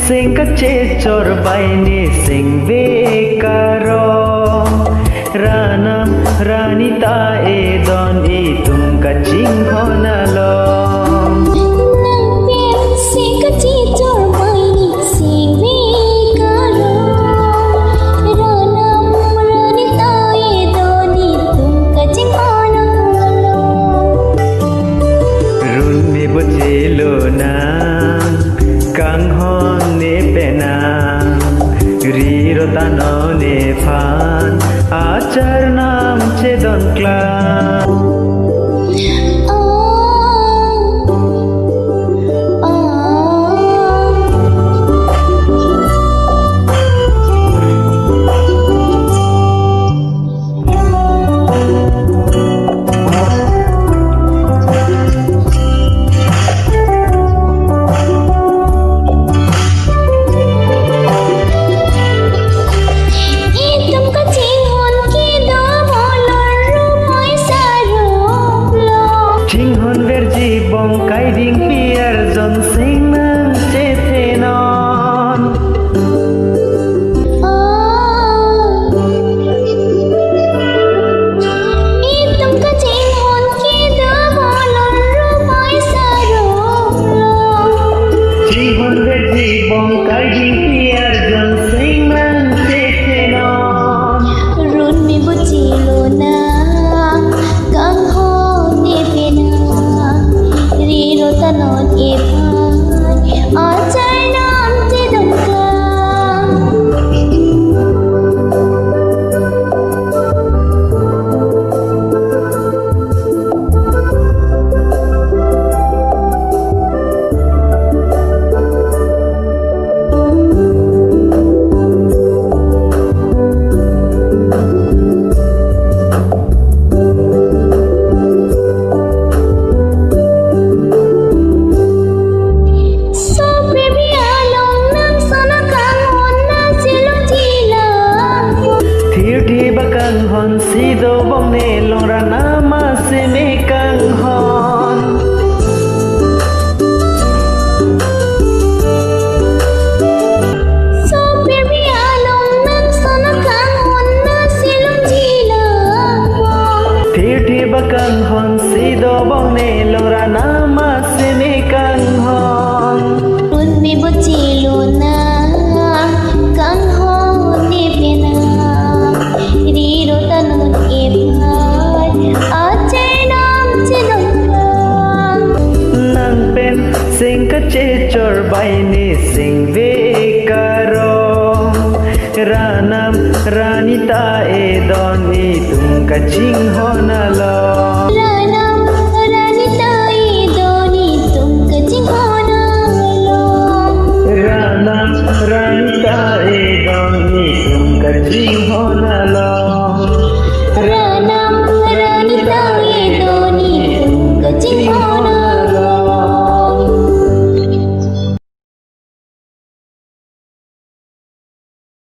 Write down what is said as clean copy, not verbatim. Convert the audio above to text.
sing kache chor baini sing ve karo ranam ranita e don e tum kaching honalo tanone phan acar nam chedon klan bong kai ding pier zon sing nang che the non itum ka ching hon ki da bolon ru mai sa ro lo ching hon ve ji bong kai ding pier zon sing nang che the non run mi bu chi lo na kang ho ne pe na tanon e phan achai nam che dong klang hon si do bong ne long ra na ma se me kang hon so baby along nan sana kang hon na silum jila thi bakang hon si do bong ne long ra na ma se me kang hon run mi bu chi lo na kang hon ne pe na sing kache chor baini sing ve karo ranam ranita e don e tum kaching honalo